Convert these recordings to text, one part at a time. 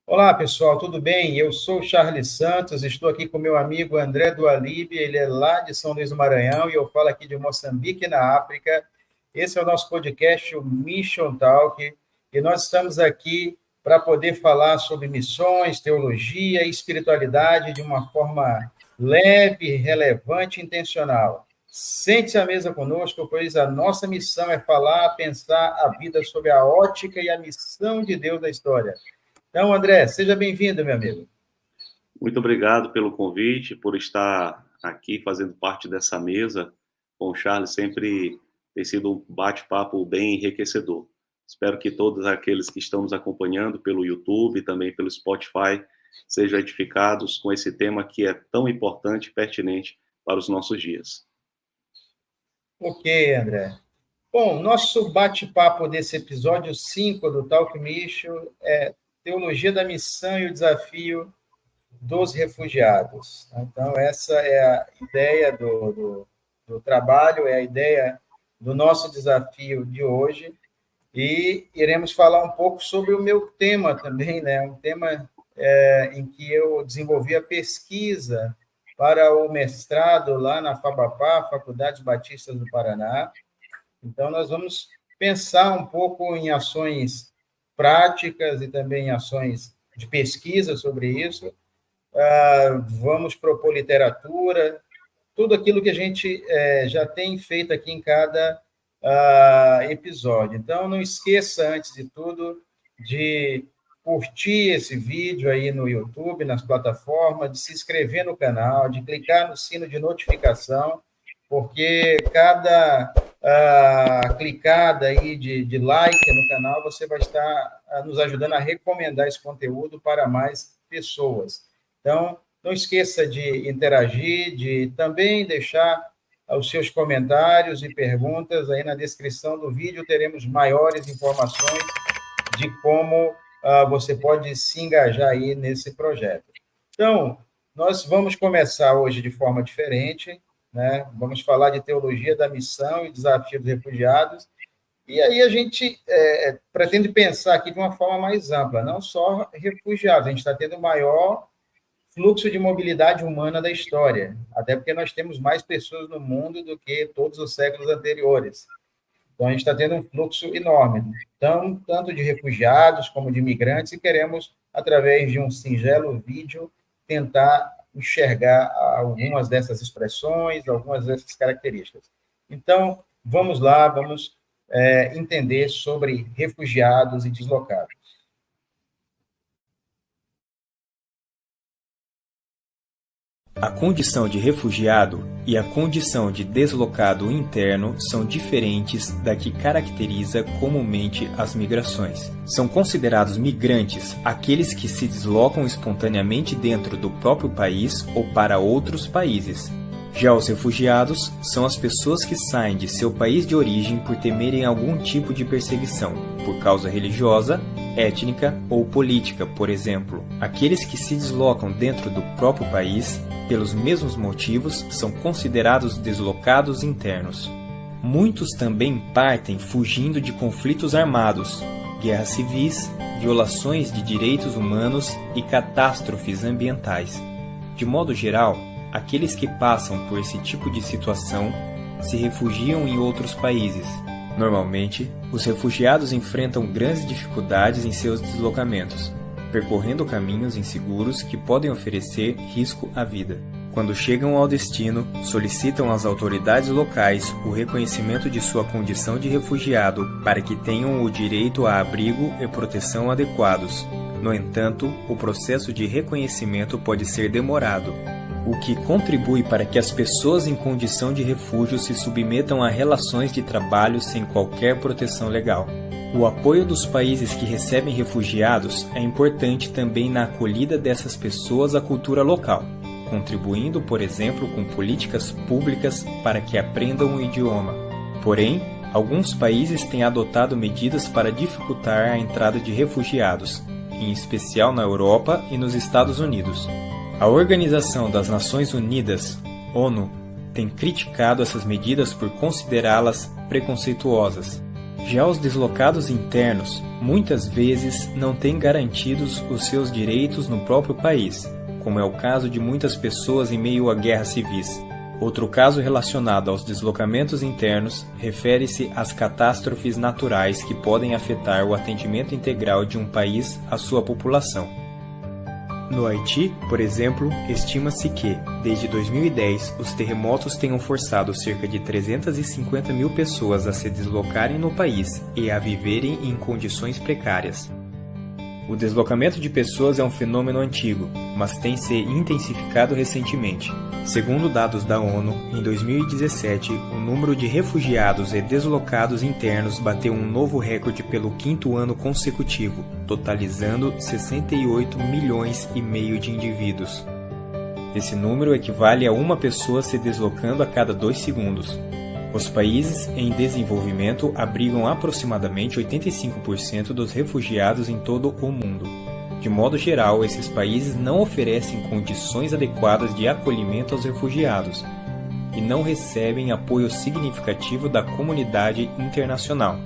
Olá, pessoal, tudo bem? Eu sou o Charles Santos, estou aqui com meu amigo André Dualib, ele é lá de São Luís do Maranhão e eu falo aqui de Moçambique, na África. Esse é o nosso podcast, o Mission Talk, e nós estamos aqui para poder falar sobre missões, teologia e espiritualidade de uma forma leve, relevante e intencional. Sente-se à mesa conosco, pois a nossa missão é falar, pensar a vida sob a ótica e a missão de Deus na história. Então, André, seja bem-vindo, meu amigo. Muito obrigado pelo convite, por estar aqui fazendo parte dessa mesa com o Charles. Sempre tem sido um bate-papo bem enriquecedor. Espero que todos aqueles que estão nos acompanhando pelo YouTube e também pelo Spotify sejam edificados com esse tema que é tão importante e pertinente para os nossos dias. Ok, André. Bom, nosso bate-papo desse episódio 5 do Talk Mission é Teologia da Missão e o Desafio dos Refugiados. Então, essa é a ideia do trabalho, é a ideia do nosso desafio de hoje. E iremos falar um pouco sobre o meu tema também, né? Um tema em que eu desenvolvi a pesquisa para o mestrado lá na FABAPA, Faculdades Batistas do Paraná. Então, nós vamos pensar um pouco em ações práticas e também em ações de pesquisa sobre isso. Vamos propor literatura, tudo aquilo que a gente já tem feito aqui em cada episódio. Então, não esqueça, antes de tudo, de curtir esse vídeo aí no YouTube, nas plataformas, de se inscrever no canal, de clicar no sino de notificação, porque cada clicada aí de like no canal, você vai estar nos ajudando a recomendar esse conteúdo para mais pessoas. Então, não esqueça de interagir, de também deixar os seus comentários e perguntas aí na descrição do vídeo, teremos maiores informações de como você pode se engajar aí nesse projeto. Então, nós vamos começar hoje de forma diferente, né? Vamos falar de teologia da missão e desafio dos refugiados, e aí a gente pretende pensar aqui de uma forma mais ampla, não só refugiados, a gente está tendo o maior fluxo de mobilidade humana da história, até porque nós temos mais pessoas no mundo do que todos os séculos anteriores. Então, a gente está tendo um fluxo enorme, tanto de refugiados como de imigrantes, e queremos, através de um singelo vídeo, tentar enxergar algumas dessas expressões, algumas dessas características. Então, vamos lá, vamos entender sobre refugiados e deslocados. A condição de refugiado e a condição de deslocado interno são diferentes da que caracteriza comumente as migrações. São considerados migrantes aqueles que se deslocam espontaneamente dentro do próprio país ou para outros países. Já os refugiados são as pessoas que saem de seu país de origem por temerem algum tipo de perseguição, por causa religiosa, étnica ou política, por exemplo. Aqueles que se deslocam dentro do próprio país, pelos mesmos motivos, são considerados deslocados internos. Muitos também partem fugindo de conflitos armados, guerras civis, violações de direitos humanos e catástrofes ambientais. De modo geral, aqueles que passam por esse tipo de situação se refugiam em outros países. Normalmente, os refugiados enfrentam grandes dificuldades em seus deslocamentos, percorrendo caminhos inseguros que podem oferecer risco à vida. Quando chegam ao destino, solicitam às autoridades locais o reconhecimento de sua condição de refugiado para que tenham o direito a abrigo e proteção adequados. No entanto, o processo de reconhecimento pode ser demorado, o que contribui para que as pessoas em condição de refúgio se submetam a relações de trabalho sem qualquer proteção legal. O apoio dos países que recebem refugiados é importante também na acolhida dessas pessoas à cultura local, contribuindo, por exemplo, com políticas públicas para que aprendam o idioma. Porém, alguns países têm adotado medidas para dificultar a entrada de refugiados, em especial na Europa e nos Estados Unidos. A Organização das Nações Unidas, ONU, tem criticado essas medidas por considerá-las preconceituosas. Já os deslocados internos, muitas vezes, não têm garantidos os seus direitos no próprio país, como é o caso de muitas pessoas em meio a guerras civis. Outro caso relacionado aos deslocamentos internos refere-se às catástrofes naturais que podem afetar o atendimento integral de um país à sua população. No Haiti, por exemplo, estima-se que, desde 2010, os terremotos tenham forçado cerca de 350 mil pessoas a se deslocarem no país e a viverem em condições precárias. O deslocamento de pessoas é um fenômeno antigo, mas tem se intensificado recentemente. Segundo dados da ONU, em 2017, o número de refugiados e deslocados internos bateu um novo recorde pelo 5º ano consecutivo, totalizando 68 milhões e meio de indivíduos. Esse número equivale a uma pessoa se deslocando a cada 2 segundos. Os países em desenvolvimento abrigam aproximadamente 85% dos refugiados em todo o mundo. De modo geral, esses países não oferecem condições adequadas de acolhimento aos refugiados e não recebem apoio significativo da comunidade internacional.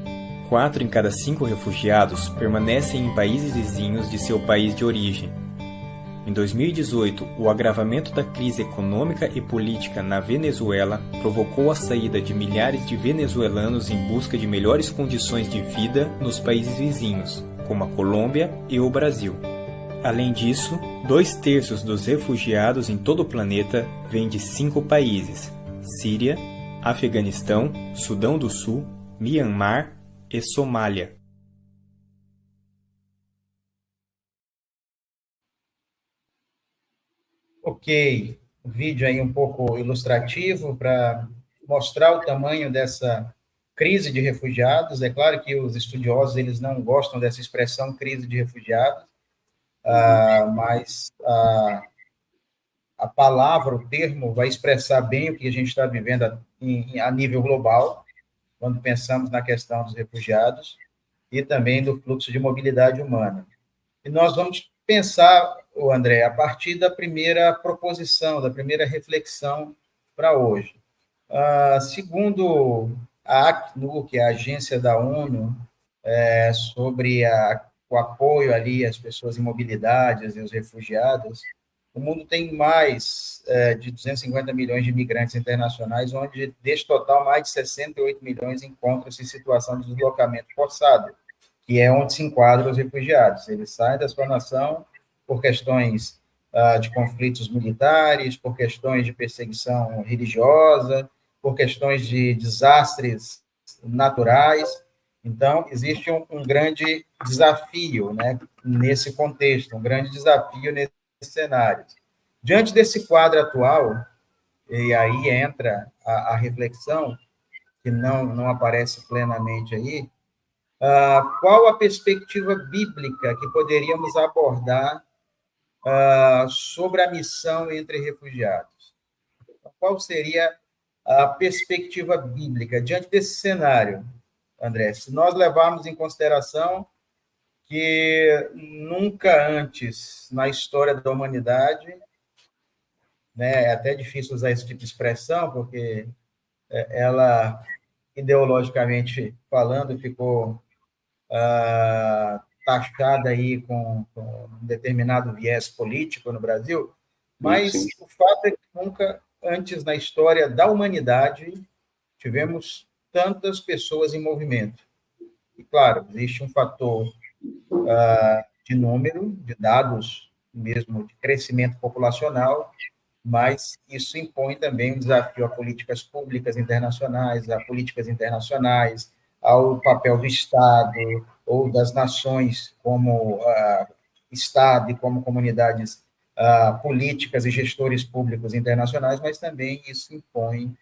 4 em cada 5 refugiados permanecem em países vizinhos de seu país de origem. Em 2018, o agravamento da crise econômica e política na Venezuela provocou a saída de milhares de venezuelanos em busca de melhores condições de vida nos países vizinhos, como a Colômbia e o Brasil. Além disso, 2/3 dos refugiados em todo o planeta vêm de 5 países: Síria, Afeganistão, Sudão do Sul, Mianmar e Somália. Ok, o vídeo aí um pouco ilustrativo para mostrar o tamanho dessa crise de refugiados. É claro que os estudiosos eles não gostam dessa expressão crise de refugiados, mas a palavra, o termo, vai expressar bem o que a gente está vivendo a nível global, quando pensamos na questão dos refugiados e também do fluxo de mobilidade humana. E nós vamos pensar, André, a partir da primeira proposição, da primeira reflexão para hoje. Segundo a ACNUR, que é a agência da ONU, sobre o apoio ali às pessoas em mobilidade e os refugiados, o mundo tem mais de 250 milhões de imigrantes internacionais, onde, deste total, mais de 68 milhões encontram-se em situação de deslocamento forçado, que é onde se enquadram os refugiados. Eles saem da sua nação por questões de conflitos militares, por questões de perseguição religiosa, por questões de desastres naturais. Então, existe um grande desafio, né, nesse contexto, um grande desafio nesse cenário. Diante desse quadro atual, e aí entra a reflexão, que não aparece plenamente aí, qual a perspectiva bíblica que poderíamos abordar sobre a missão entre refugiados? Qual seria a perspectiva bíblica diante desse cenário, André? Se nós levarmos em consideração que nunca antes na história da humanidade, né, é até difícil usar esse tipo de expressão, porque ela, ideologicamente falando, ficou taxada aí com um determinado viés político no Brasil, mas Sim. O fato é que nunca antes na história da humanidade tivemos tantas pessoas em movimento. E, claro, existe um fator de número, de dados mesmo, de crescimento populacional, mas isso impõe também um desafio a políticas públicas internacionais, ao papel do Estado ou das nações como Estado e como comunidades políticas e gestores públicos internacionais, mas também isso impõe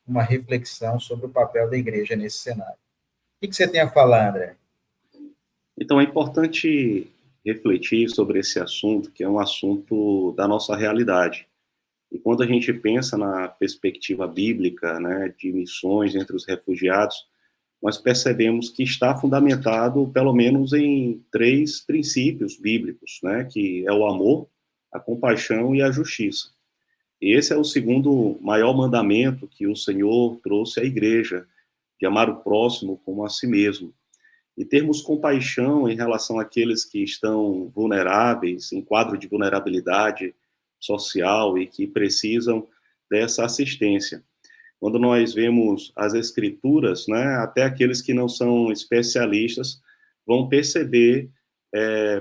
uma reflexão sobre o papel da igreja nesse cenário. O que você tem a falar, André? Então, é importante refletir sobre esse assunto, que é um assunto da nossa realidade. E quando a gente pensa na perspectiva bíblica, né, de missões entre os refugiados, nós percebemos que está fundamentado, pelo menos, em 3 princípios bíblicos, né, que é o amor, a compaixão e a justiça. E esse é o segundo maior mandamento que o Senhor trouxe à igreja, de amar o próximo como a si mesmo. E termos compaixão em relação àqueles que estão vulneráveis, em quadro de vulnerabilidade social e que precisam dessa assistência. Quando nós vemos as escrituras, né, até aqueles que não são especialistas vão perceber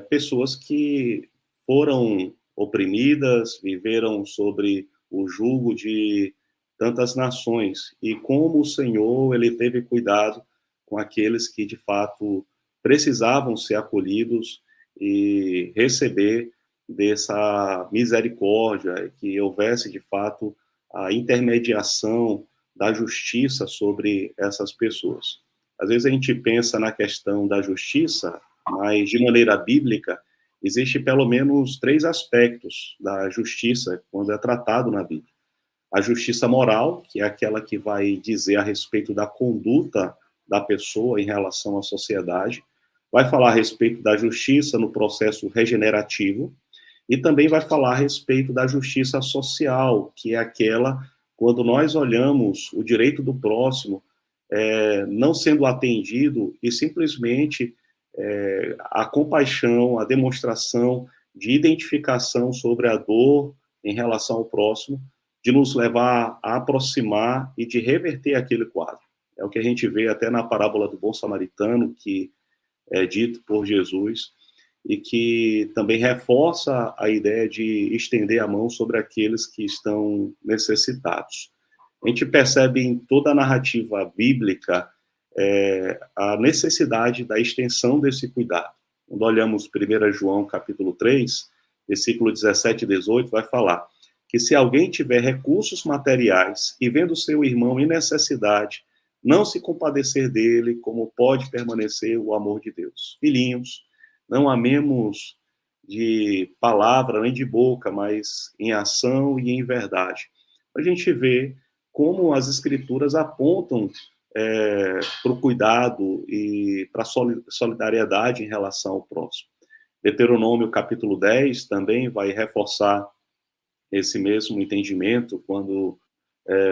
pessoas que foram oprimidas, viveram sobre o jugo de tantas nações, e como o Senhor, ele teve cuidado com aqueles que, de fato, precisavam ser acolhidos e receber dessa misericórdia, que houvesse, de fato, a intermediação da justiça sobre essas pessoas. Às vezes a gente pensa na questão da justiça, mas, de maneira bíblica, existe pelo menos 3 aspectos da justiça quando é tratado na Bíblia. A justiça moral, que é aquela que vai dizer a respeito da conduta da pessoa em relação à sociedade, vai falar a respeito da justiça no processo regenerativo, e também vai falar a respeito da justiça social, que é aquela quando nós olhamos o direito do próximo não sendo atendido e simplesmente a compaixão, a demonstração de identificação sobre a dor em relação ao próximo, de nos levar a aproximar e de reverter aquele quadro. É o que a gente vê até na parábola do bom samaritano, que é dito por Jesus, e que também reforça a ideia de estender a mão sobre aqueles que estão necessitados. A gente percebe em toda a narrativa bíblica a necessidade da extensão desse cuidado. Quando olhamos 1 João capítulo 3, versículo 17 e 18, vai falar que se alguém tiver recursos materiais e vendo seu irmão em necessidade, não se compadecer dele, como pode permanecer o amor de Deus. Filhinhos, não amemos de palavra nem de boca, mas em ação e em verdade. A gente vê como as escrituras apontam para o cuidado e para a solidariedade em relação ao próximo. Deuteronômio capítulo 10 também vai reforçar esse mesmo entendimento, quando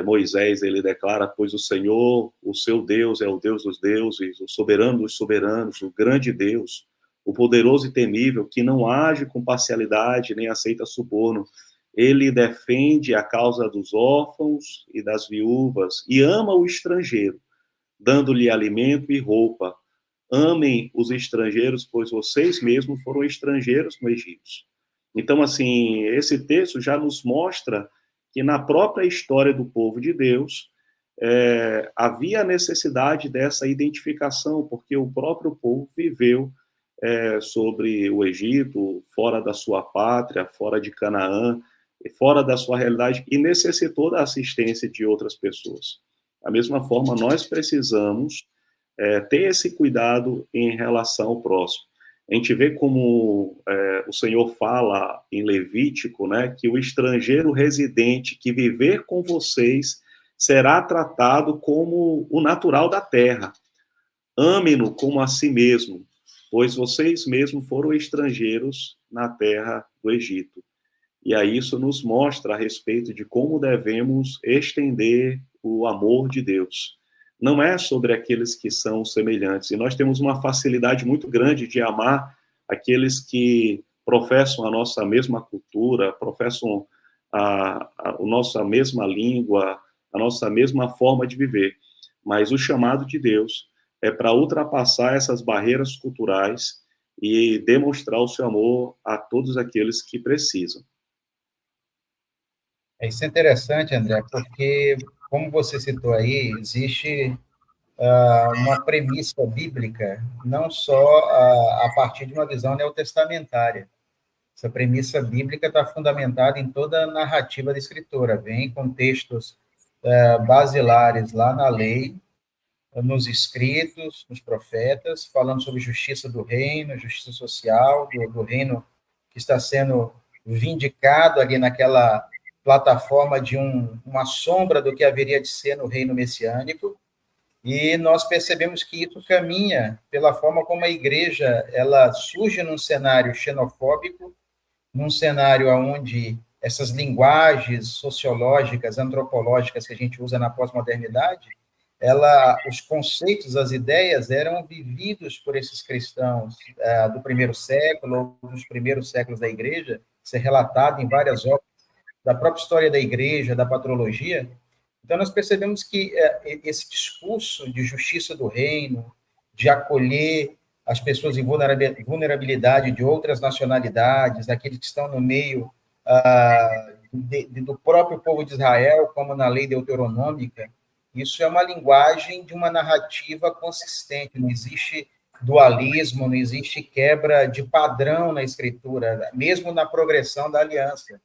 Moisés ele declara: pois o Senhor, o seu Deus, é o Deus dos deuses, o soberano dos soberanos, o grande Deus, o poderoso e temível, que não age com parcialidade nem aceita suborno. Ele defende a causa dos órfãos e das viúvas e ama o estrangeiro, dando-lhe alimento e roupa. Amem os estrangeiros, pois vocês mesmos foram estrangeiros no Egito. Então, assim, esse texto já nos mostra que na própria história do povo de Deus havia a necessidade dessa identificação, porque o próprio povo viveu sobre o Egito, fora da sua pátria, fora de Canaã, fora da sua realidade, e necessitou da assistência de outras pessoas. Da mesma forma, nós precisamos ter esse cuidado em relação ao próximo. A gente vê como o Senhor fala em Levítico, né, que o estrangeiro residente que viver com vocês será tratado como o natural da terra. Amem-no como a si mesmo, pois vocês mesmos foram estrangeiros na terra do Egito. E aí isso nos mostra a respeito de como devemos estender o amor de Deus. Não é sobre aqueles que são semelhantes. E nós temos uma facilidade muito grande de amar aqueles que professam a nossa mesma cultura, professam a nossa mesma língua, a nossa mesma forma de viver. Mas o chamado de Deus é para ultrapassar essas barreiras culturais e demonstrar o seu amor a todos aqueles que precisam. Isso é interessante, André, porque, como você citou aí, existe uma premissa bíblica, não só a partir de uma visão neotestamentária. Essa premissa bíblica está fundamentada em toda a narrativa da Escritura, vem com textos basilares lá na lei, nos escritos, nos profetas, falando sobre justiça do reino, justiça social, do reino que está sendo vindicado ali naquela plataforma de uma sombra do que haveria de ser no reino messiânico. E nós percebemos que isso caminha pela forma como a igreja ela surge num cenário xenofóbico, num cenário onde essas linguagens sociológicas, antropológicas que a gente usa na pós-modernidade, os conceitos, as ideias eram vividos por esses cristãos do primeiro século, ou dos primeiros séculos da igreja, isso é relatado em várias obras da própria história da igreja, da patrologia. Então, nós percebemos que esse discurso de justiça do reino, de acolher as pessoas em vulnerabilidade de outras nacionalidades, daqueles que estão no meio do próprio povo de Israel, como na lei deuteronômica, isso é uma linguagem de uma narrativa consistente, não existe dualismo, não existe quebra de padrão na escritura, mesmo na progressão da aliança.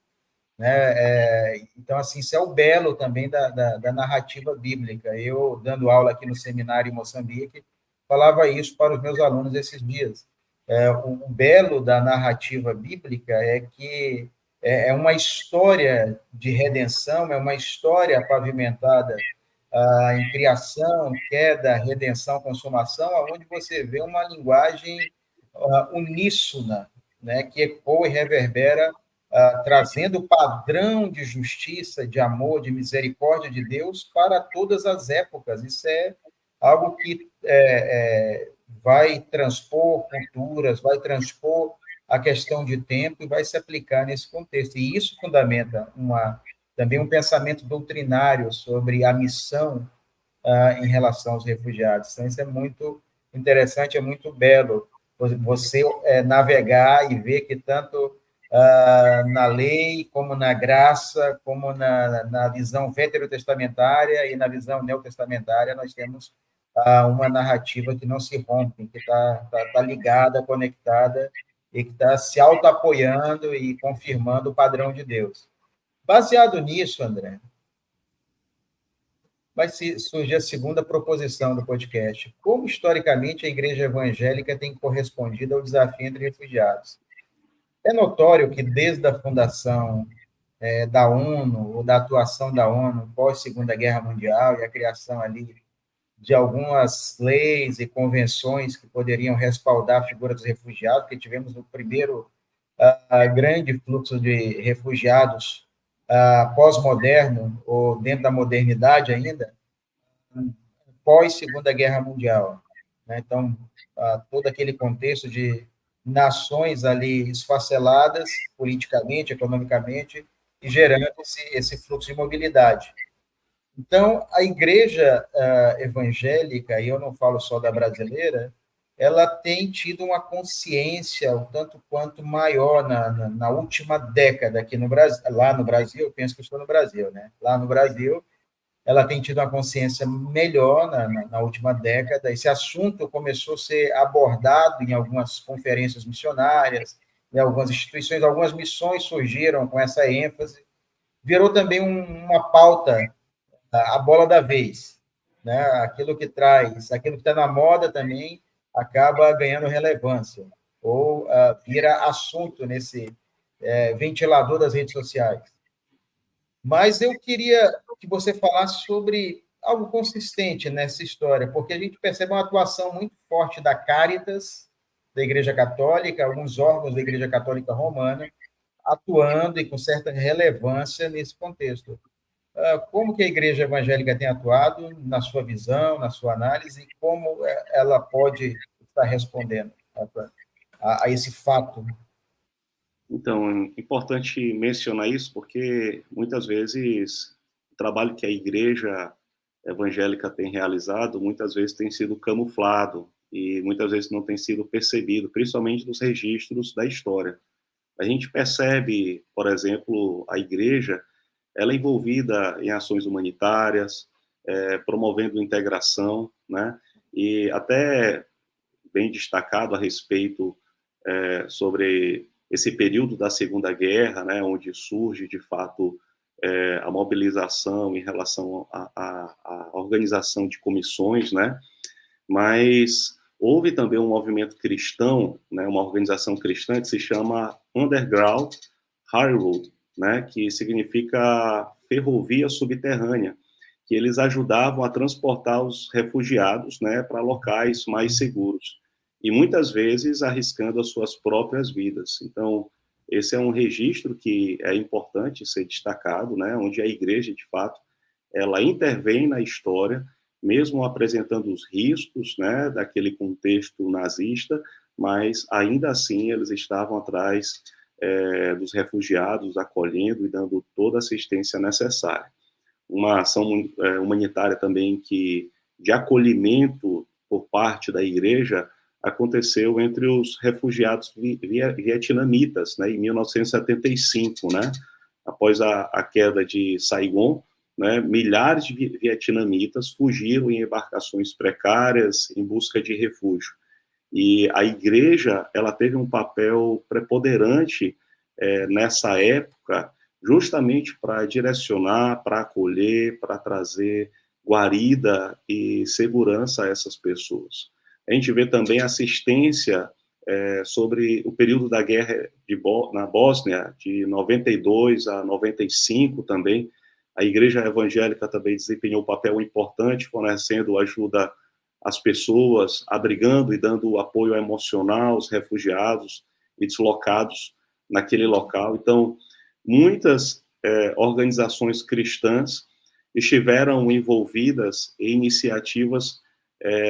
Né? Então, assim, isso é o belo também da narrativa bíblica. Eu, dando aula aqui no seminário em Moçambique, falava isso para os meus alunos esses dias. O belo da narrativa bíblica é que é uma história de redenção, é uma história pavimentada em criação, queda, redenção, consumação, onde você vê uma linguagem uníssona, né, que ecoa e reverbera, trazendo o padrão de justiça, de amor, de misericórdia de Deus para todas as épocas. Isso é algo que vai transpor culturas, vai transpor a questão de tempo e vai se aplicar nesse contexto. E isso fundamenta também um pensamento doutrinário sobre a missão em relação aos refugiados. Então, isso é muito interessante, é muito belo você navegar e ver que tanto na lei, como na graça, como na visão veterotestamentária e na visão neotestamentária, nós temos uma narrativa que não se rompe, que tá ligada, conectada e que está se auto-apoiando e confirmando o padrão de Deus. Baseado nisso, André, vai surgir a segunda proposição do podcast. Como, historicamente, a igreja evangélica tem correspondido ao desafio entre refugiados? É notório que, desde a fundação da ONU, ou da atuação da ONU pós-Segunda Guerra Mundial e a criação ali de algumas leis e convenções que poderiam respaldar a figura dos refugiados, porque tivemos o primeiro grande fluxo de refugiados pós-moderno, ou dentro da modernidade ainda, pós-Segunda Guerra Mundial. Né? Então, todo aquele contexto de nações ali esfaceladas, politicamente, economicamente, e gerando esse fluxo de mobilidade. Então, a igreja evangélica, e eu não falo só da brasileira, ela tem tido uma consciência um tanto quanto maior na última década aqui no Brasil, lá no Brasil, eu penso que estou no Brasil, né? Lá no Brasil, ela tem tido uma consciência melhor na última década. Esse assunto começou a ser abordado em algumas conferências missionárias, em algumas instituições, algumas missões surgiram com essa ênfase. Virou também uma pauta, a bola da vez, né? Aquilo que está na moda também acaba ganhando relevância, ou vira assunto nesse ventilador das redes sociais. Mas eu queria que você falasse sobre algo consistente nessa história, porque a gente percebe uma atuação muito forte da Caritas, da Igreja Católica, alguns órgãos da Igreja Católica Romana, atuando e com certa relevância nesse contexto. Como que a Igreja Evangélica tem atuado na sua visão, na sua análise, e como ela pode estar respondendo a esse fato? Então, é importante mencionar isso porque, muitas vezes, o trabalho que a igreja evangélica tem realizado, muitas vezes tem sido camuflado e muitas vezes não tem sido percebido, principalmente nos registros da história. A gente percebe, por exemplo, a igreja, ela é envolvida em ações humanitárias, promovendo integração, né? E até bem destacado a respeito sobre esse período da Segunda Guerra, né, onde surge, de fato, a mobilização em relação à organização de comissões, né, mas houve também um movimento cristão, né, uma organização cristã que se chama Underground Railroad, né, que significa ferrovia subterrânea, que eles ajudavam a transportar os refugiados, né, para locais mais seguros, e muitas vezes arriscando as suas próprias vidas. Então, esse é um registro que é importante ser destacado, né, onde a igreja, de fato, ela intervém na história, mesmo apresentando os riscos, né, daquele contexto nazista, mas ainda assim eles estavam atrás dos refugiados, acolhendo e dando toda a assistência necessária. Uma ação humanitária também de acolhimento por parte da igreja aconteceu entre os refugiados vietnamitas, né, em 1975, né, após a queda de Saigon, né, milhares de vietnamitas fugiram em embarcações precárias em busca de refúgio. E a igreja, ela teve um papel preponderante nessa época, justamente para direcionar, para acolher, para trazer guarida e segurança a essas pessoas. A gente vê também assistência sobre o período da guerra na Bósnia, de 92 a 95 também. A igreja evangélica também desempenhou um papel importante, fornecendo ajuda às pessoas, abrigando e dando apoio emocional aos refugiados e deslocados naquele local. Então, muitas organizações cristãs estiveram envolvidas em iniciativas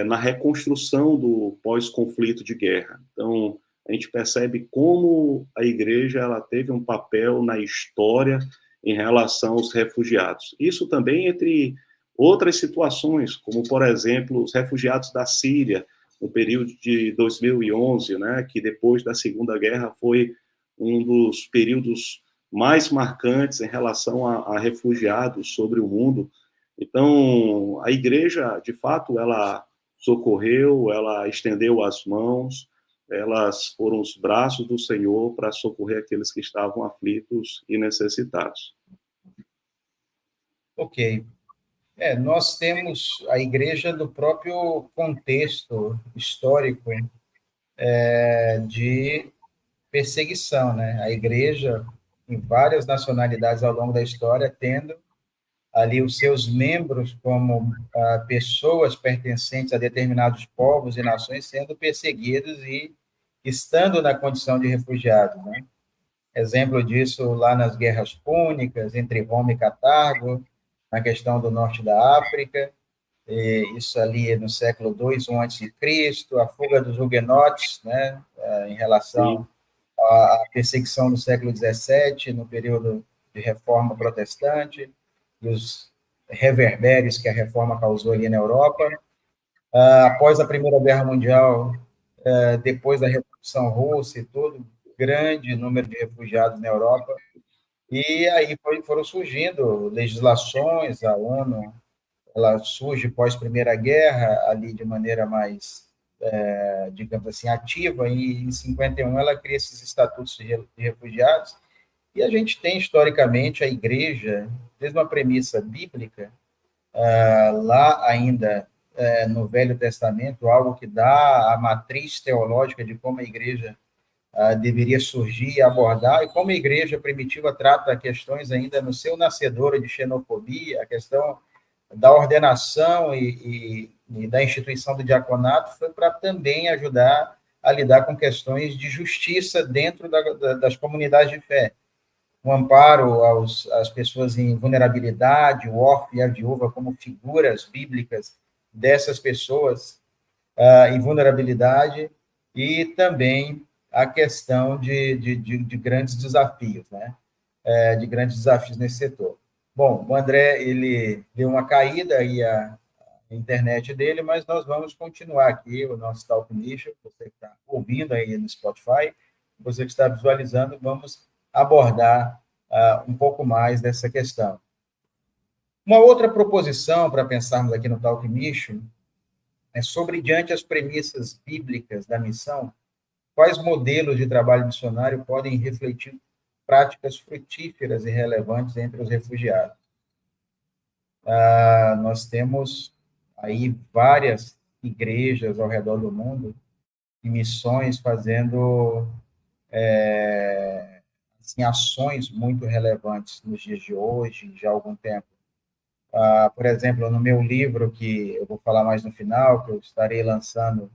na reconstrução do pós-conflito de guerra. Então, a gente percebe como a igreja ela teve um papel na história em relação aos refugiados. Isso também entre outras situações, como, por exemplo, os refugiados da Síria, no período de 2011, né, que depois da Segunda Guerra foi um dos períodos mais marcantes em relação a refugiados sobre o mundo. Então, a igreja, de fato, ela socorreu, ela estendeu as mãos, elas foram os braços do Senhor para socorrer aqueles que estavam aflitos e necessitados. Ok. Nós temos a igreja do próprio contexto histórico de perseguição, né? A igreja, em várias nacionalidades ao longo da história, tendo ali os seus membros como pessoas pertencentes a determinados povos e nações sendo perseguidos e estando na condição de refugiados, né? Exemplo disso lá nas guerras púnicas, entre Roma e Cartago, na questão do norte da África, isso ali no século II, a.C., a fuga dos huguenotes, né, em relação à perseguição no século XVII, no período de reforma protestante, e os reverberes que a reforma causou ali na Europa. Após a Primeira Guerra Mundial, depois da Revolução Russa e tudo, grande número de refugiados na Europa, e aí foram surgindo legislações, a ONU, ela surge pós-Primeira Guerra, ali de maneira mais, digamos assim, ativa, e em 51 ela cria esses estatutos de refugiados, e a gente tem, historicamente, a igreja, desde uma premissa bíblica, lá ainda no Velho Testamento, algo que dá a matriz teológica de como a igreja deveria surgir e abordar, e como a igreja primitiva trata questões ainda no seu nascedouro de xenofobia, a questão da ordenação e da instituição do diaconato, foi para também ajudar a lidar com questões de justiça dentro das comunidades de fé. Um amparo às pessoas em vulnerabilidade, o órfão e a viúva como figuras bíblicas dessas pessoas em vulnerabilidade, e também a questão de grandes desafios, né? De grandes desafios nesse setor. Bom, o André, ele deu uma caída aí a internet dele, mas nós vamos continuar aqui o nosso Talk Nicho, você que está ouvindo aí no Spotify, você que está visualizando, vamos abordar um pouco mais dessa questão. Uma outra proposição para pensarmos aqui no Talk Nicho é sobre, diante as premissas bíblicas da missão, quais modelos de trabalho missionário podem refletir práticas frutíferas e relevantes entre os refugiados. Nós temos aí várias igrejas ao redor do mundo e missões fazendo assim, ações muito relevantes nos dias de hoje, já há algum tempo. Por exemplo, no meu livro, que eu vou falar mais no final, que eu estarei lançando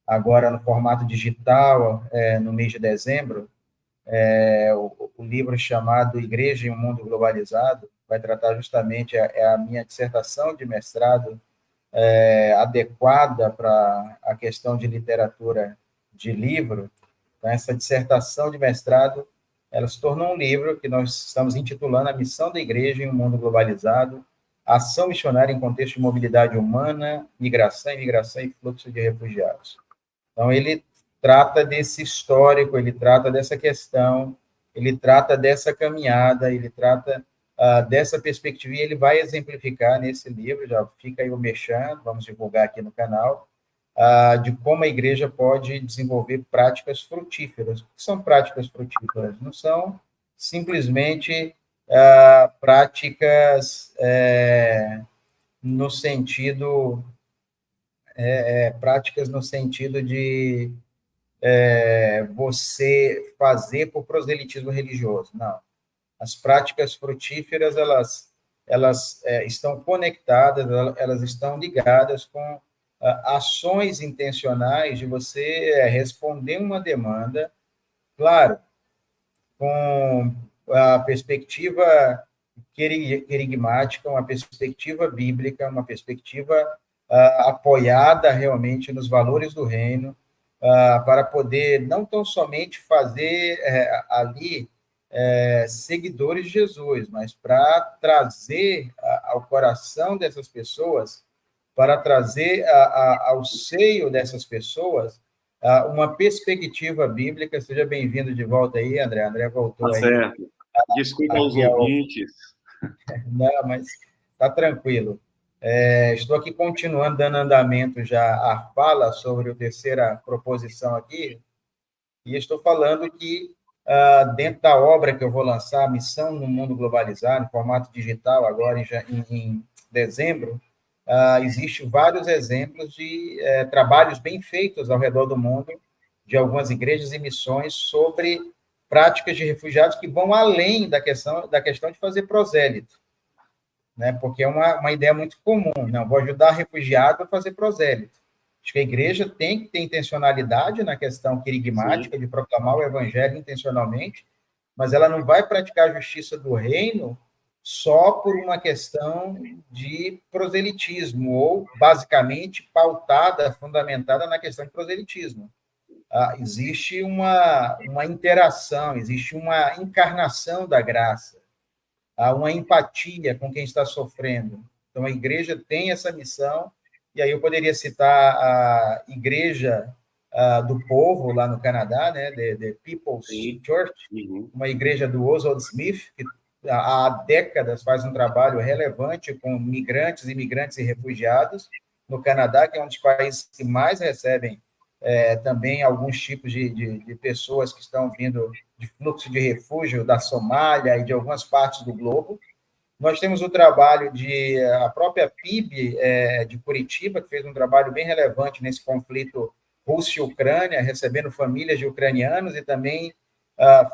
agora no formato digital, no mês de dezembro, o livro chamado Igreja em um Mundo Globalizado, vai tratar justamente, a minha dissertação de mestrado, adequada para a questão de literatura de livro. Então, essa dissertação de mestrado, ela se tornou um livro que nós estamos intitulando A Missão da Igreja em um Mundo Globalizado, Ação Missionária em Contexto de Mobilidade Humana, Migração, Imigração e Fluxo de Refugiados. Então, ele trata desse histórico, ele trata dessa questão, ele trata dessa caminhada, ele trata dessa perspectiva, e ele vai exemplificar nesse livro, já fica aí o mexendo, vamos divulgar aqui no canal, de como a igreja pode desenvolver práticas frutíferas. O que são práticas frutíferas? Não são simplesmente práticas no sentido de você fazer por proselitismo religioso. Não. As práticas frutíferas, elas estão conectadas, elas estão ligadas com ações intencionais de você responder uma demanda, claro, com a perspectiva querigmática, uma perspectiva bíblica, uma perspectiva apoiada realmente nos valores do reino, para poder não tão somente fazer ali seguidores de Jesus, mas para trazer ao coração dessas pessoas, para trazer ao seio dessas pessoas uma perspectiva bíblica. Seja bem-vindo de volta aí, André. André voltou Tá aí. Certo. Desculpa aos ouvintes. Não, mas está tranquilo. Estou aqui continuando, dando andamento já à fala sobre a terceira proposição aqui, e estou falando que, dentro da obra que eu vou lançar, Missão no Mundo Globalizado, em formato digital, agora em dezembro, existem vários exemplos de trabalhos bem feitos ao redor do mundo, de algumas igrejas e missões, sobre práticas de refugiados que vão além da questão de fazer prosélito, né? Porque é uma ideia muito comum, não, vou ajudar refugiado a fazer prosélito. Acho que a igreja tem que ter intencionalidade na questão querigmática, de proclamar o evangelho intencionalmente, mas ela não vai praticar a justiça do reino só por uma questão de proselitismo, ou basicamente pautada, fundamentada na questão de proselitismo. Existe uma interação, existe uma encarnação da graça, há uma empatia com quem está sofrendo. Então, a igreja tem essa missão, e aí eu poderia citar a Igreja do Povo, lá no Canadá, né, The People's Church, uma igreja do Oswald Smith, que há décadas faz um trabalho relevante com migrantes, imigrantes e refugiados no Canadá, que é um dos países que mais recebem também alguns tipos de pessoas que estão vindo de fluxo de refúgio da Somália e de algumas partes do globo. Nós temos o trabalho a própria PIB de Curitiba, que fez um trabalho bem relevante nesse conflito Rússia e Ucrânia, recebendo famílias de ucranianos e também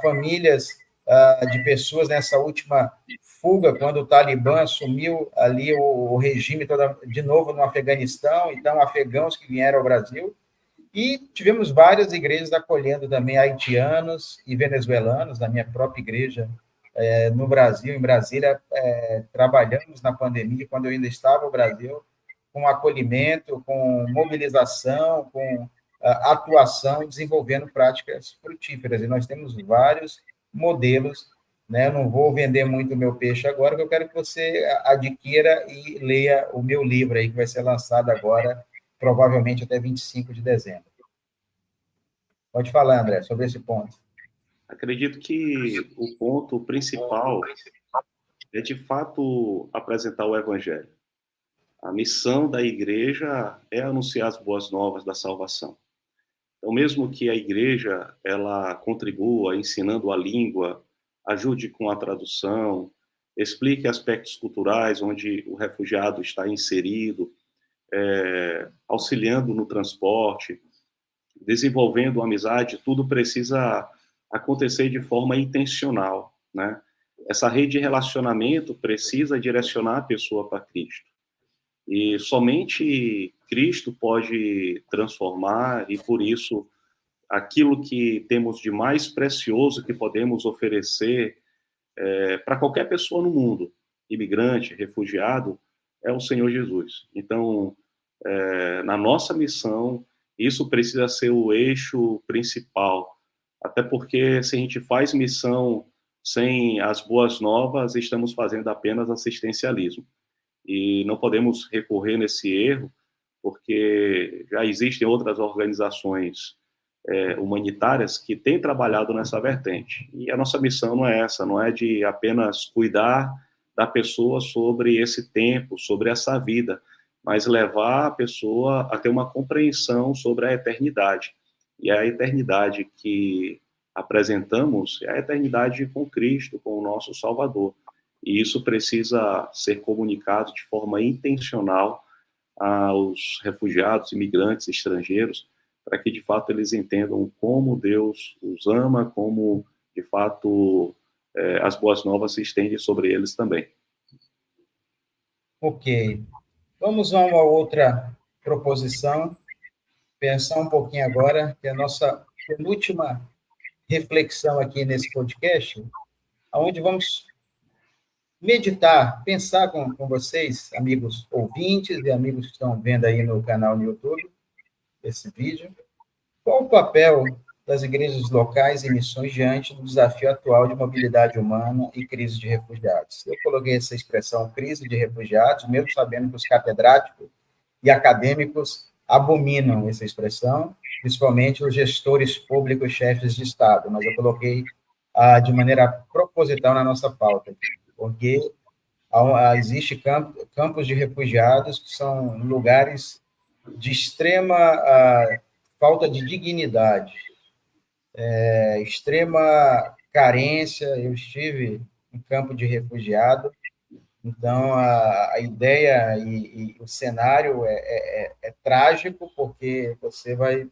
famílias de pessoas nessa última fuga, quando o Talibã assumiu ali o regime de novo no Afeganistão, então afegãos que vieram ao Brasil. E tivemos várias igrejas acolhendo também haitianos e venezuelanos, na minha própria igreja no Brasil, em Brasília, trabalhamos na pandemia, quando eu ainda estava no Brasil, com acolhimento, com mobilização, com atuação, desenvolvendo práticas frutíferas. E nós temos vários modelos, né? Eu não vou vender muito o meu peixe agora, porque eu quero que você adquira e leia o meu livro aí, que vai ser lançado agora, provavelmente até 25 de dezembro. Pode falar, André, sobre esse ponto. Acredito que o ponto principal é, de fato, apresentar o Evangelho. A missão da igreja é anunciar as boas novas da salvação. Então, mesmo que a igreja ela contribua ensinando a língua, ajude com a tradução, explique aspectos culturais onde o refugiado está inserido, auxiliando no transporte, desenvolvendo amizade, tudo precisa acontecer de forma intencional, né? Essa rede de relacionamento precisa direcionar a pessoa para Cristo. E somente Cristo pode transformar, e por isso aquilo que temos de mais precioso que podemos oferecer para qualquer pessoa no mundo, imigrante, refugiado, é o Senhor Jesus. Então, na nossa missão, isso precisa ser o eixo principal, até porque se a gente faz missão sem as boas novas, estamos fazendo apenas assistencialismo. E não podemos recorrer nesse erro, porque já existem outras organizações humanitárias que têm trabalhado nessa vertente. E a nossa missão não é essa, não é de apenas cuidar da pessoa sobre esse tempo, sobre essa vida, mas levar a pessoa a ter uma compreensão sobre a eternidade. E a eternidade que apresentamos é a eternidade com Cristo, com o nosso Salvador. E isso precisa ser comunicado de forma intencional aos refugiados, imigrantes, estrangeiros, para que, de fato, eles entendam como Deus os ama, como, de fato, as boas novas se estendem sobre eles também. Ok. Vamos a uma outra proposição, pensar um pouquinho agora, que é a nossa penúltima reflexão aqui nesse podcast, onde vamos meditar, pensar com vocês, amigos ouvintes e amigos que estão vendo aí no canal no YouTube, esse vídeo, qual o papel das igrejas locais e missões diante do desafio atual de mobilidade humana e crise de refugiados? Eu coloquei essa expressão, crise de refugiados, mesmo sabendo que os catedráticos e acadêmicos abominam essa expressão, principalmente os gestores públicos, chefes de Estado, mas eu coloquei de maneira proposital na nossa pauta, porque existe campos de refugiados que são lugares de extrema falta de dignidade, extrema carência. Eu estive em campo de refugiado, então a ideia e o cenário é trágico, porque você vai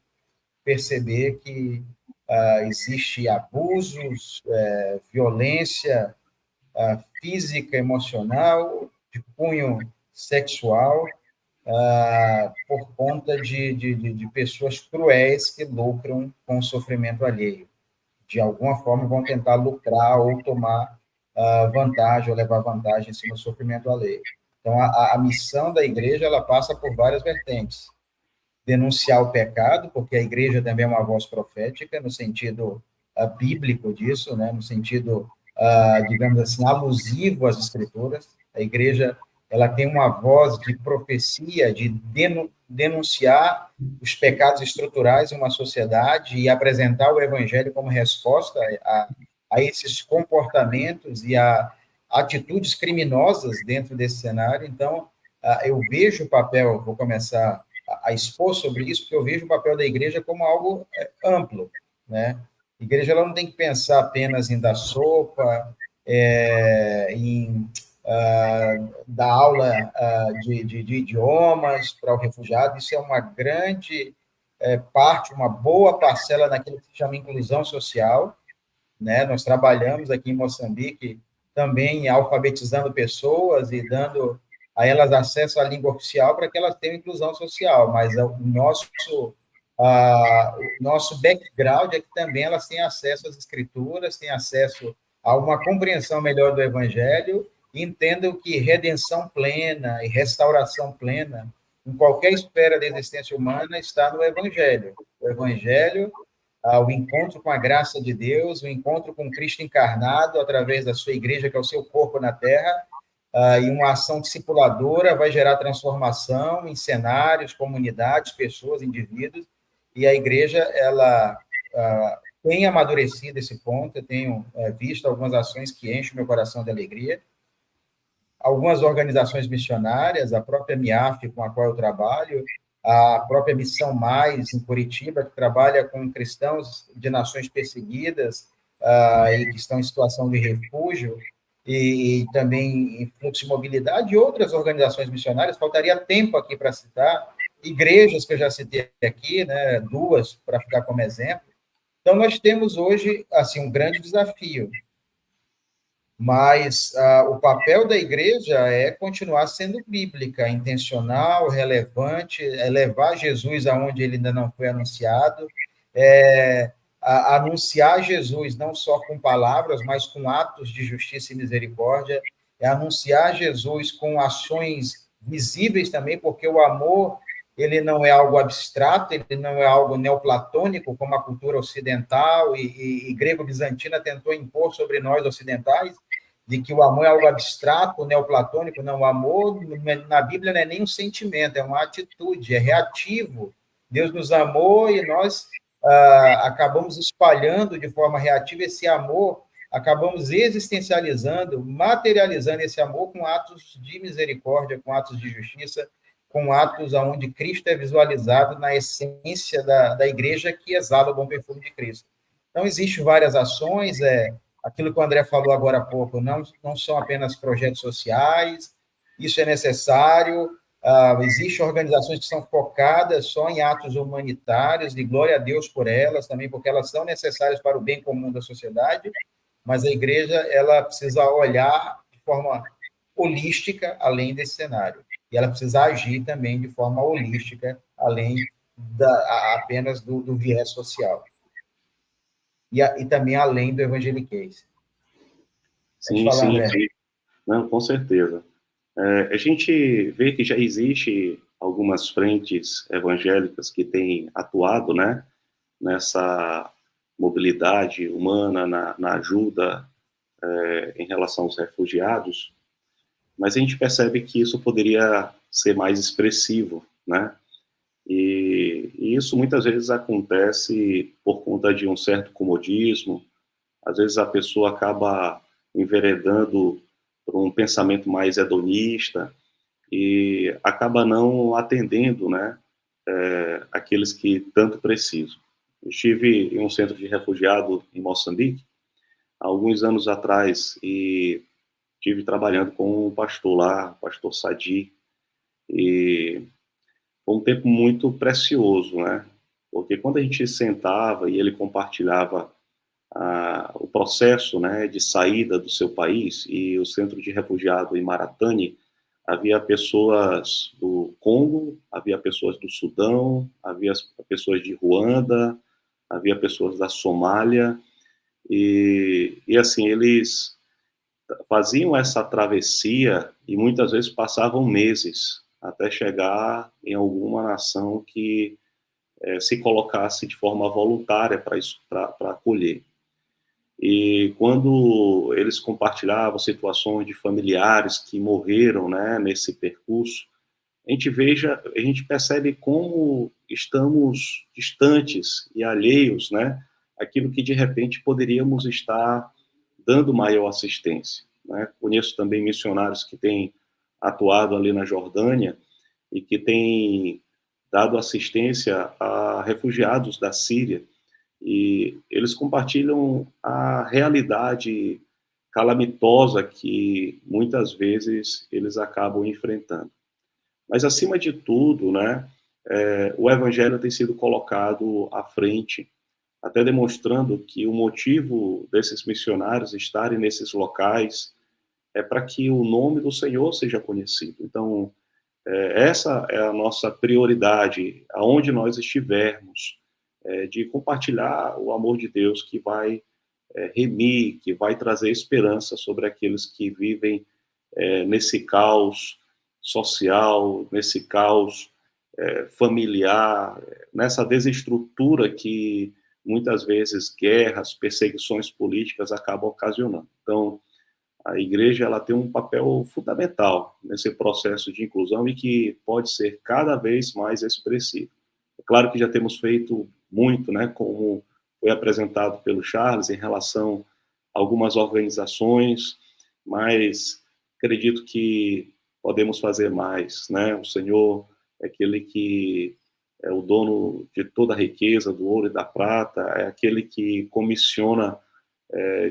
perceber que existe abusos, violência física, emocional, de cunho sexual, por conta de pessoas cruéis que lucram com o sofrimento alheio. De alguma forma, vão tentar lucrar ou tomar vantagem, ou levar vantagem em cima do sofrimento alheio. Então, a missão da igreja, ela passa por várias vertentes. Denunciar o pecado, porque a igreja também é uma voz profética, no sentido bíblico disso, né? No sentido, digamos assim, alusivo às escrituras. A igreja, ela tem uma voz de profecia, de denunciar os pecados estruturais em uma sociedade e apresentar o evangelho como resposta a esses comportamentos e a atitudes criminosas dentro desse cenário. Então, eu vejo o papel, vou começar a expor sobre isso, porque eu vejo o papel da igreja como algo amplo, né? A igreja, ela não tem que pensar apenas em dar sopa, em dar aula de idiomas para o refugiado. Isso é uma grande parte, uma boa parcela naquilo que se chama inclusão social, né? Nós trabalhamos aqui em Moçambique também alfabetizando pessoas e dando a elas acesso à língua oficial para que elas tenham inclusão social, mas o nosso background é que também elas têm acesso às escrituras, têm acesso a uma compreensão melhor do evangelho e entendam que redenção plena e restauração plena em qualquer esfera da existência humana está no evangelho. O evangelho, o encontro com a graça de Deus, o encontro com Cristo encarnado através da sua igreja, que é o seu corpo na terra, e uma ação discipuladora vai gerar transformação em cenários, comunidades, pessoas, indivíduos, e a igreja, ela tem amadurecido esse ponto. Eu tenho visto algumas ações que enchem meu coração de alegria, algumas organizações missionárias, a própria MIAF, com a qual eu trabalho, a própria Missão Mais, em Curitiba, que trabalha com cristãos de nações perseguidas e que estão em situação de refúgio, e também em fluxo de mobilidade, e outras organizações missionárias. Faltaria tempo aqui para citar, igrejas que eu já citei aqui, né, 2, para ficar como exemplo. Então, nós temos hoje assim, um grande desafio, mas o papel da igreja é continuar sendo bíblica, intencional, relevante, levar Jesus aonde ele ainda não foi anunciado, anunciar Jesus não só com palavras, mas com atos de justiça e misericórdia, é anunciar Jesus com ações visíveis também, porque o amor, ele não é algo abstrato, ele não é algo neoplatônico, como a cultura ocidental e grego-bizantina tentou impor sobre nós ocidentais, de que o amor é algo abstrato, neoplatônico. Não, o amor na Bíblia não é nem um sentimento, é uma atitude, é reativo. Deus nos amou e nós acabamos espalhando de forma reativa esse amor, acabamos existencializando, materializando esse amor com atos de misericórdia, com atos de justiça, com atos onde Cristo é visualizado na essência da igreja que exala o bom perfume de Cristo. Então, existem várias ações, aquilo que o André falou agora há pouco, não são apenas projetos sociais, isso é necessário. Existem organizações que são focadas só em atos humanitários, e glória a Deus por elas também, porque elas são necessárias para o bem comum da sociedade, mas a igreja ela precisa olhar de forma holística além desse cenário, e ela precisa agir também de forma holística, além apenas do viés social. E também além do evangeliquez. Pode falar, sim, André. sim. Não, com certeza. A gente vê que já existe algumas frentes evangélicas que têm atuado, né, nessa mobilidade humana, na ajuda em relação aos refugiados, mas a gente percebe que isso poderia ser mais expressivo, né? E isso muitas vezes acontece por conta de um certo comodismo. Às vezes a pessoa acaba enveredando por um pensamento mais hedonista e acaba não atendendo, né, aqueles que tanto precisam. Eu estive em um centro de refugiado em Moçambique há alguns anos atrás e estive trabalhando com um pastor lá, o pastor Sadi, e foi um tempo muito precioso, né? Porque quando a gente sentava e ele compartilhava o processo, né, de saída do seu país, e o centro de refugiado em Maratane, havia pessoas do Congo, havia pessoas do Sudão, havia pessoas de Ruanda, havia pessoas da Somália, e assim, eles faziam essa travessia e muitas vezes passavam meses até chegar em alguma nação que se colocasse de forma voluntária para acolher. E quando eles compartilhavam situações de familiares que morreram, né, nesse percurso, a gente percebe como estamos distantes e alheios, né, àquilo que de repente poderíamos estar dando maior assistência, né? Conheço também missionários que têm atuado ali na Jordânia e que têm dado assistência a refugiados da Síria, e eles compartilham a realidade calamitosa que muitas vezes eles acabam enfrentando. Mas, acima de tudo, né, o evangelho tem sido colocado à frente, até demonstrando que o motivo desses missionários estarem nesses locais é para que o nome do Senhor seja conhecido. Então, essa é a nossa prioridade, aonde nós estivermos, de compartilhar o amor de Deus que vai remir, que vai trazer esperança sobre aqueles que vivem nesse caos social, nesse caos familiar, nessa desestrutura que muitas vezes guerras, perseguições políticas acabam ocasionando. Então, a igreja ela tem um papel fundamental nesse processo de inclusão e que pode ser cada vez mais expressivo. É claro que já temos feito muito, né, como foi apresentado pelo Charles, em relação a algumas organizações, mas acredito que podemos fazer mais, né? O Senhor é aquele que é o dono de toda a riqueza, do ouro e da prata, é aquele que comissiona,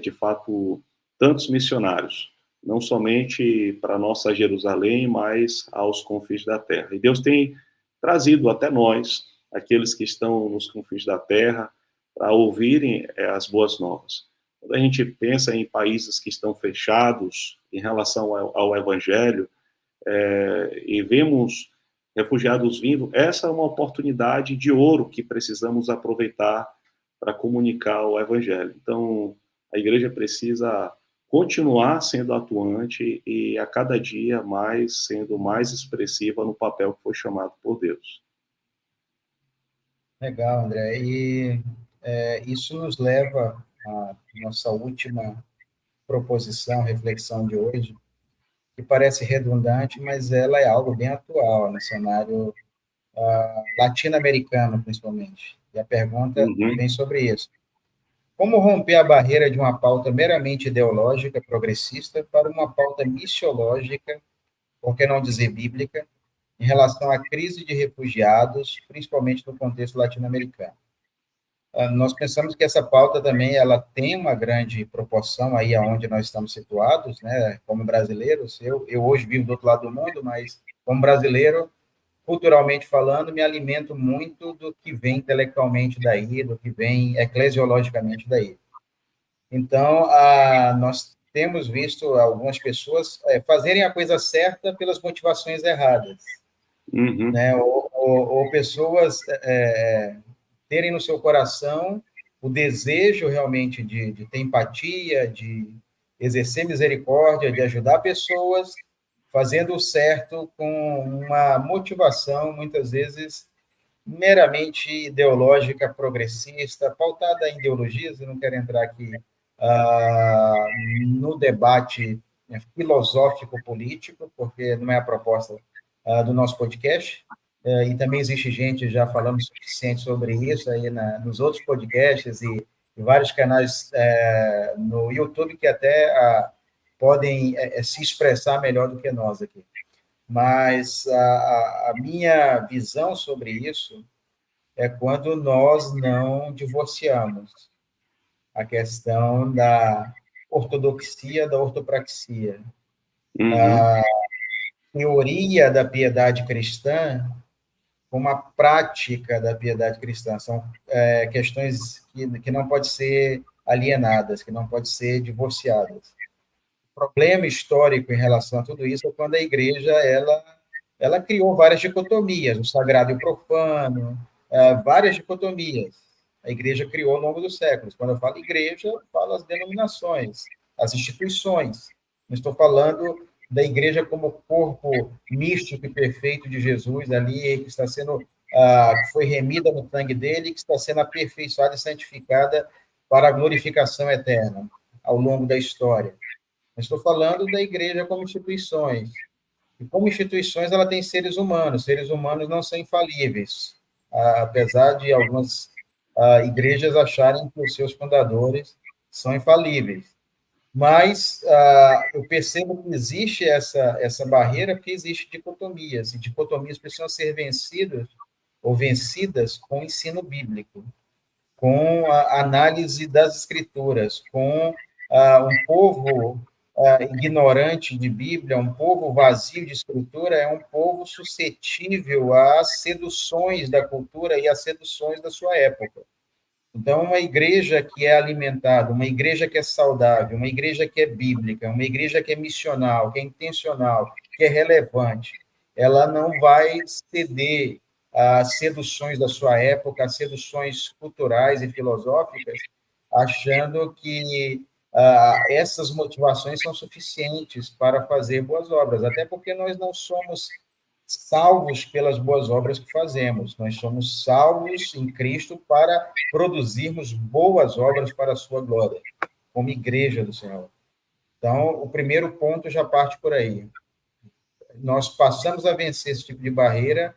de fato, tantos missionários, não somente para nossa Jerusalém, mas aos confins da terra. E Deus tem trazido até nós, aqueles que estão nos confins da terra, para ouvirem as boas novas. Quando a gente pensa em países que estão fechados em relação ao evangelho, e vemos refugiados vindo, essa é uma oportunidade de ouro que precisamos aproveitar para comunicar o evangelho. Então, a igreja precisa continuar sendo atuante e a cada dia mais sendo mais expressiva no papel que foi chamado por Deus. Legal, André. E isso nos leva à nossa última proposição, reflexão de hoje, que parece redundante, mas ela é algo bem atual no cenário latino-americano, principalmente. E a pergunta vem sobre isso. Como romper a barreira de uma pauta meramente ideológica, progressista, para uma pauta missiológica, por que não dizer bíblica, em relação à crise de refugiados, principalmente no contexto latino-americano? Nós pensamos que essa pauta também ela tem uma grande proporção aí aonde nós estamos situados, né, como brasileiros. Eu hoje vivo do outro lado do mundo, mas como brasileiro, culturalmente falando, me alimento muito do que vem intelectualmente daí, do que vem eclesiologicamente daí. Então, nós temos visto algumas pessoas fazerem a coisa certa pelas motivações erradas, né? Ou pessoas terem no seu coração o desejo realmente de ter empatia, de exercer misericórdia, de ajudar pessoas, fazendo o certo com uma motivação, muitas vezes, meramente ideológica, progressista, pautada em ideologias. Eu não quero entrar aqui no debate filosófico-político, porque não é a proposta do nosso podcast, e também existe gente já falando o suficiente sobre isso aí nos outros podcasts e vários canais no YouTube que até podem se expressar melhor do que nós aqui. Mas a minha visão sobre isso é quando nós não divorciamos a questão da ortodoxia da ortopraxia. A teoria da piedade cristã como a prática da piedade cristã. São questões que não podem ser alienadas, que não podem ser divorciadas. O problema histórico em relação a tudo isso é quando a igreja ela criou várias dicotomias, o sagrado e o profano, várias dicotomias. A igreja criou ao longo dos séculos. Quando eu falo igreja, eu falo as denominações, as instituições. Não estou falando da igreja como corpo místico e perfeito de Jesus ali, que está sendo, que foi remida no sangue dele, que está sendo aperfeiçoada e santificada para a glorificação eterna ao longo da história. Eu estou falando da igreja como instituições. E como instituições, ela tem seres humanos. Seres humanos não são infalíveis, apesar de algumas igrejas acharem que os seus fundadores são infalíveis. Mas eu percebo que existe essa barreira porque existe dicotomias, e dicotomias precisam ser vencidas ou vencidas com o ensino bíblico, com a análise das escrituras, com um povo ignorante de Bíblia, um povo vazio de escritura, é um povo suscetível às seduções da cultura e às seduções da sua época. Então, uma igreja que é alimentada, uma igreja que é saudável, uma igreja que é bíblica, uma igreja que é missional, que é intencional, que é relevante, ela não vai ceder às seduções da sua época, às seduções culturais e filosóficas, achando que essas motivações são suficientes para fazer boas obras, até porque nós não somos salvos pelas boas obras que fazemos, nós somos salvos em Cristo para produzirmos boas obras para a sua glória, como igreja do Senhor. Então, o primeiro ponto já parte por aí. Nós passamos a vencer esse tipo de barreira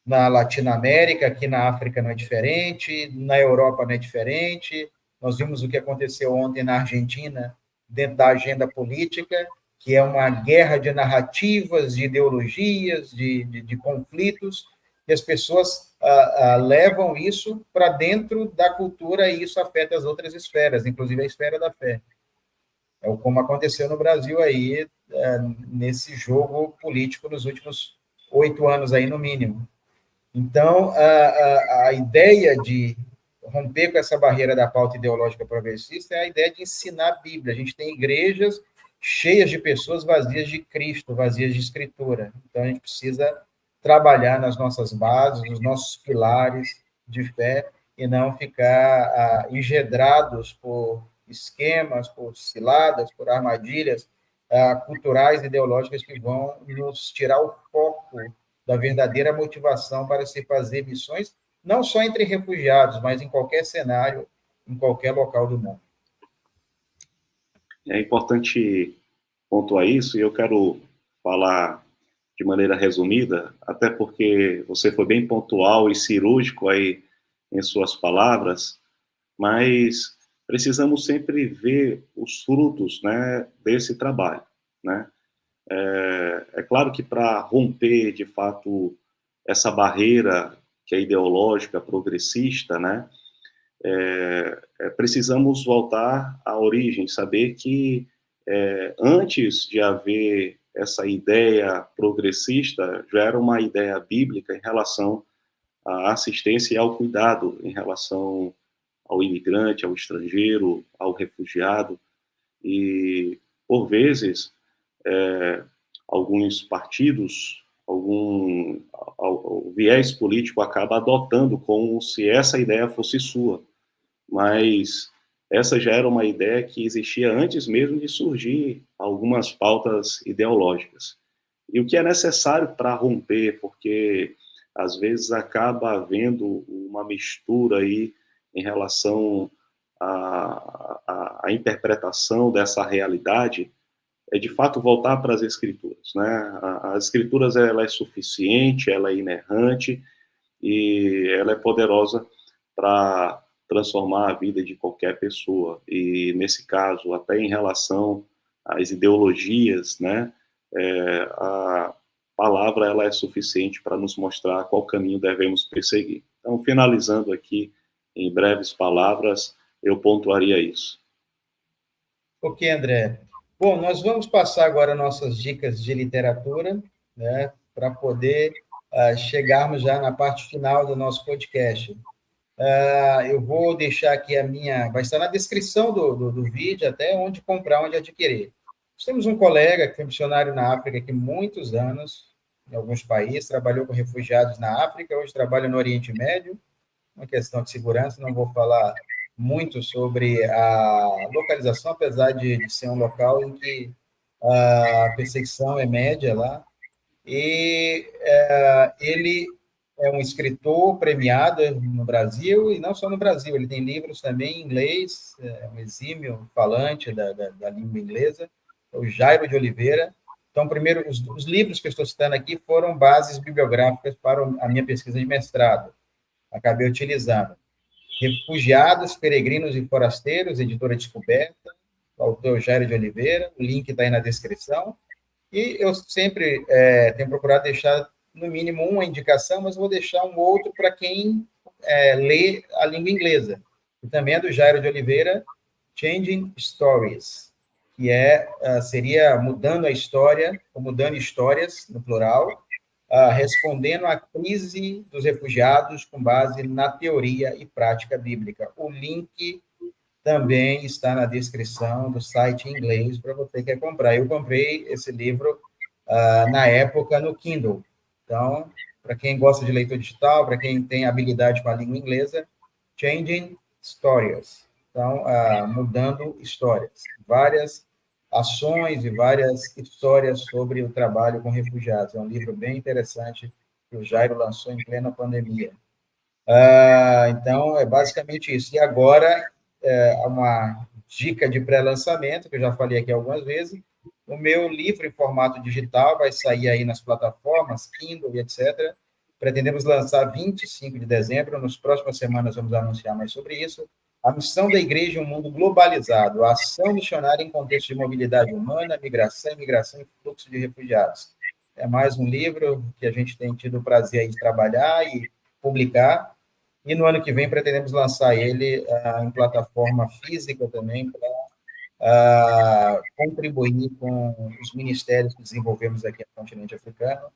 na Latinoamérica, aqui na África não é diferente, na Europa não é diferente. Nós vimos o que aconteceu ontem na Argentina, dentro da agenda política, que é uma guerra de narrativas, de ideologias, de conflitos, e as pessoas levam isso para dentro da cultura e isso afeta as outras esferas, inclusive a esfera da fé. É como aconteceu no Brasil aí, nesse jogo político nos últimos 8 anos aí, no mínimo. Então, a ideia de romper com essa barreira da pauta ideológica progressista é a ideia de ensinar a Bíblia. A gente tem igrejas cheias de pessoas vazias de Cristo, vazias de Escritura. Então, a gente precisa trabalhar nas nossas bases, nos nossos pilares de fé, e não ficar engedrados por esquemas, por ciladas, por armadilhas culturais e ideológicas que vão nos tirar o foco da verdadeira motivação para se fazer missões, não só entre refugiados, mas em qualquer cenário, em qualquer local do mundo. É importante pontuar isso, e eu quero falar de maneira resumida, até porque você foi bem pontual e cirúrgico aí em suas palavras, mas precisamos sempre ver os frutos, né, desse trabalho, né? É claro que para romper, de fato, essa barreira que é ideológica, progressista, né, precisamos voltar à origem, saber que antes de haver essa ideia progressista, já era uma ideia bíblica em relação à assistência e ao cuidado em relação ao imigrante, ao estrangeiro, ao refugiado, e, por vezes, alguns partidos, o viés político acaba adotando como se essa ideia fosse sua, mas essa já era uma ideia que existia antes mesmo de surgir algumas pautas ideológicas. E o que é necessário para romper, porque às vezes acaba havendo uma mistura aí em relação à interpretação dessa realidade, é de fato voltar para as escrituras, né? As escrituras, ela é suficiente, ela é inerrante e ela é poderosa para transformar a vida de qualquer pessoa. E nesse caso, até em relação às ideologias, né? A palavra, ela é suficiente para nos mostrar qual caminho devemos perseguir. Então, finalizando aqui em breves palavras, eu pontuaria isso. Ok, André. Bom, nós vamos passar agora nossas dicas de literatura, né, para poder chegarmos já na parte final do nosso podcast. Eu vou deixar aqui vai estar na descrição do vídeo, até onde comprar, onde adquirir. Nós temos um colega que foi missionário na África aqui muitos anos, em alguns países, trabalhou com refugiados na África, hoje trabalha no Oriente Médio, uma questão de segurança, não vou falar muito sobre a localização, apesar de ser um local em que a perseguição é média lá, e ele é um escritor premiado no Brasil, e não só no Brasil, ele tem livros também em inglês, um exímio falante da língua inglesa, é o Jairo de Oliveira. Então, primeiro, os livros que eu estou citando aqui foram bases bibliográficas para a minha pesquisa de mestrado, acabei utilizando. Refugiados, Peregrinos e Forasteiros, editora Descoberta, o autor Jairo de Oliveira, o link está aí na descrição. E eu sempre tenho procurado deixar, no mínimo, uma indicação, mas vou deixar um outro para quem lê a língua inglesa. E também é do Jairo de Oliveira, Changing Stories, que seria mudando a história, ou mudando histórias, no plural, respondendo à crise dos refugiados com base na teoria e prática bíblica. O link também está na descrição do site em inglês para você que quer comprar. Eu comprei esse livro na época no Kindle. Então, para quem gosta de leitura digital, para quem tem habilidade com a língua inglesa, Changing Stories. Então, mudando histórias. Várias ações e várias histórias sobre o trabalho com refugiados. É um livro bem interessante que o Jairo lançou em plena pandemia. Então, é basicamente isso. E agora, uma dica de pré-lançamento, que eu já falei aqui algumas vezes, o meu livro em formato digital vai sair aí nas plataformas, Kindle e etc. Pretendemos lançar 25 de dezembro, nas próximas semanas vamos anunciar mais sobre isso. A missão da igreja em um mundo globalizado, a ação missionária em contexto de mobilidade humana, migração, imigração e fluxo de refugiados. É mais um livro que a gente tem tido o prazer aí de trabalhar e publicar, e no ano que vem pretendemos lançar ele em plataforma física também, para contribuir com os ministérios que desenvolvemos aqui no continente africano.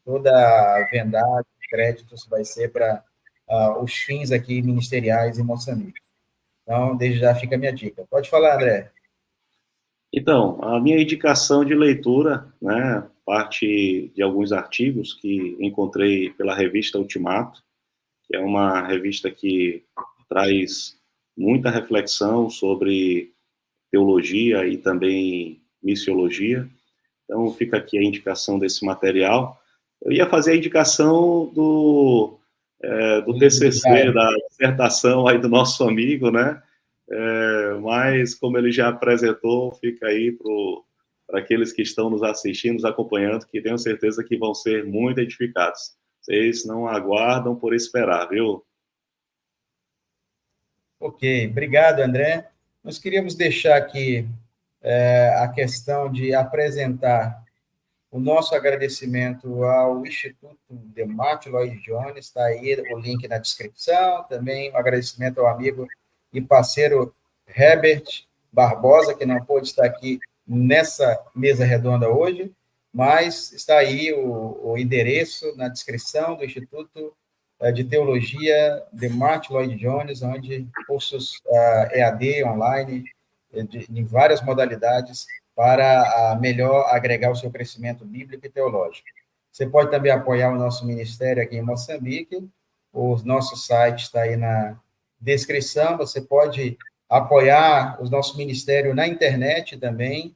Toda a vendagem de créditos vai ser para os fins aqui ministeriais em Moçambique. Então, desde já fica a minha dica. Pode falar, André. Então, a minha indicação de leitura, né, parte de alguns artigos que encontrei pela revista Ultimato, que é uma revista que traz muita reflexão sobre teologia e também missiologia. Então, fica aqui a indicação desse material. Eu ia fazer a indicação do TCC, da dissertação aí do nosso amigo, né? Mas, como ele já apresentou, fica aí para aqueles que estão nos assistindo, nos acompanhando, que tenho certeza que vão ser muito edificados. Vocês não aguardam por esperar, viu? Ok, obrigado, André. Nós queríamos deixar aqui a questão de apresentar o nosso agradecimento ao Instituto de Martin Lloyd Jones, está aí o link na descrição, também um agradecimento ao amigo e parceiro Herbert Barbosa, que não pôde estar aqui nessa mesa redonda hoje, mas está aí o endereço na descrição do Instituto de Teologia de Martin Lloyd Jones, onde cursos EAD, online, de várias modalidades, para melhor agregar o seu crescimento bíblico e teológico. Você pode também apoiar o nosso ministério aqui em Moçambique, o nosso site está aí na descrição, você pode apoiar o nosso ministério na internet também,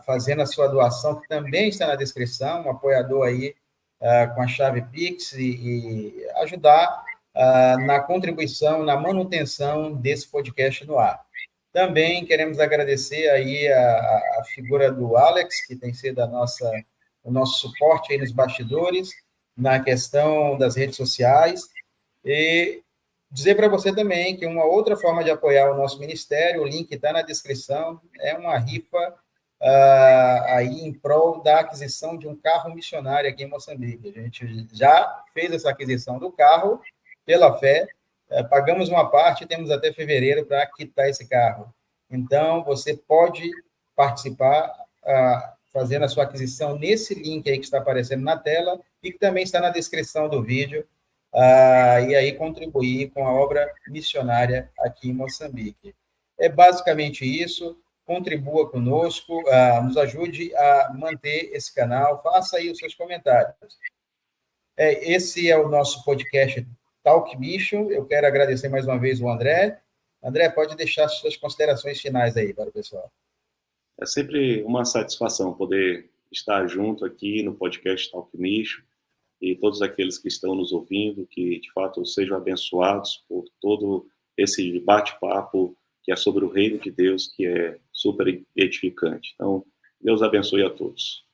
fazendo a sua doação, que também está na descrição, um apoiador aí com a chave Pix e ajudar na contribuição, na manutenção desse podcast no ar. Também queremos agradecer aí a figura do Alex, que tem sido o nosso suporte aí nos bastidores, na questão das redes sociais, e dizer para você também que uma outra forma de apoiar o nosso ministério, o link está na descrição, é uma rifa aí em prol da aquisição de um carro missionário aqui em Moçambique. A gente já fez essa aquisição do carro pela fé, pagamos uma parte e temos até fevereiro para quitar esse carro. Então, você pode participar fazendo a sua aquisição nesse link aí que está aparecendo na tela e que também está na descrição do vídeo, e aí contribuir com a obra missionária aqui em Moçambique. É basicamente isso. Contribua conosco, nos ajude a manter esse canal, faça aí os seus comentários. Esse é o nosso podcast Talk Mission. Eu quero agradecer mais uma vez o André. André, pode deixar suas considerações finais aí para o pessoal. É sempre uma satisfação poder estar junto aqui no podcast Talk Mission e todos aqueles que estão nos ouvindo, que de fato sejam abençoados por todo esse bate-papo que é sobre o reino de Deus, que é super edificante. Então, Deus abençoe a todos.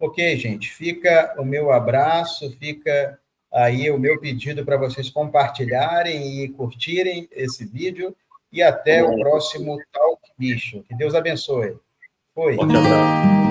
Ok, gente, fica o meu abraço, fica aí o meu pedido para vocês compartilharem e curtirem esse vídeo, e até o próximo Talk Mission. Que Deus abençoe. Foi. Forte abraço.